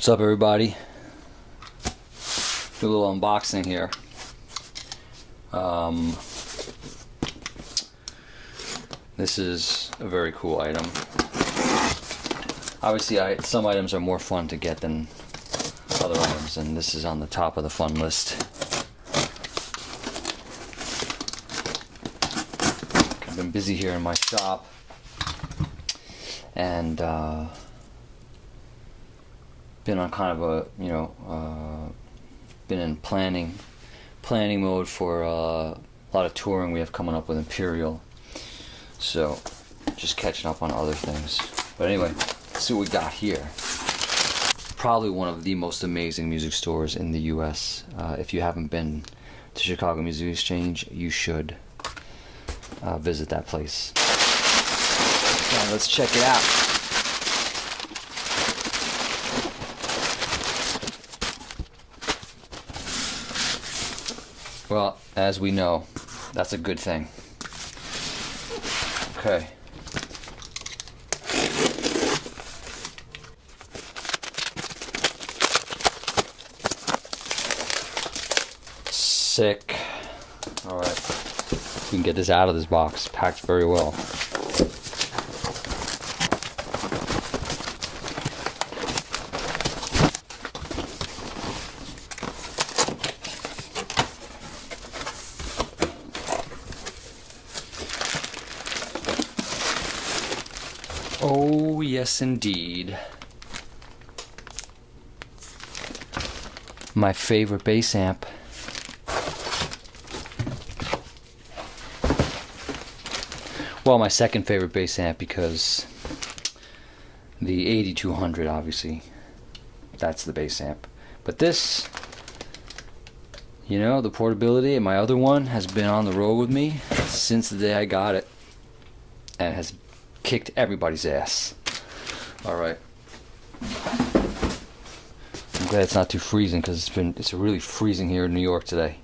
What's up, everybody? Do a little unboxing here. This is a very cool item. Obviously, some items are more fun to get than other items, and this is on the top of the fun list. I've been busy here in my shop, and been on kind of a, been in planning mode for a lot of touring we have coming up with Imperial. So, just catching up on other things. But anyway, let's see what we got here. Probably one of the most amazing music stores in the US. If you haven't been to Chicago Music Exchange, you should visit that place. Now, let's check it out. Well, as we know, that's a good thing. Okay. Sick. Alright. We can get this out of this box. Packed very well. Oh, yes, indeed. My favorite bass amp. Well, my second favorite bass amp, because the 8200, obviously, that's the bass amp. But this, the portability, and my other one has been on the road with me since the day I got it, and has kicked everybody's ass. Alright. I'm glad it's not too freezing, because it's really freezing here in New York today.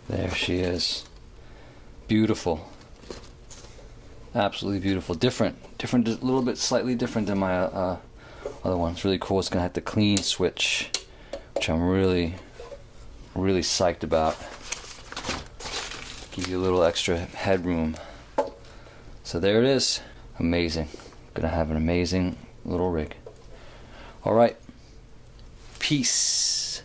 There she is. Beautiful. Absolutely beautiful. Different, a little bit slightly different than my other one. It's really cool. It's gonna have the clean switch, which I'm really psyched about. Give you a little extra headroom. So there it is. Amazing. Gonna have an amazing little rig. Alright. Peace.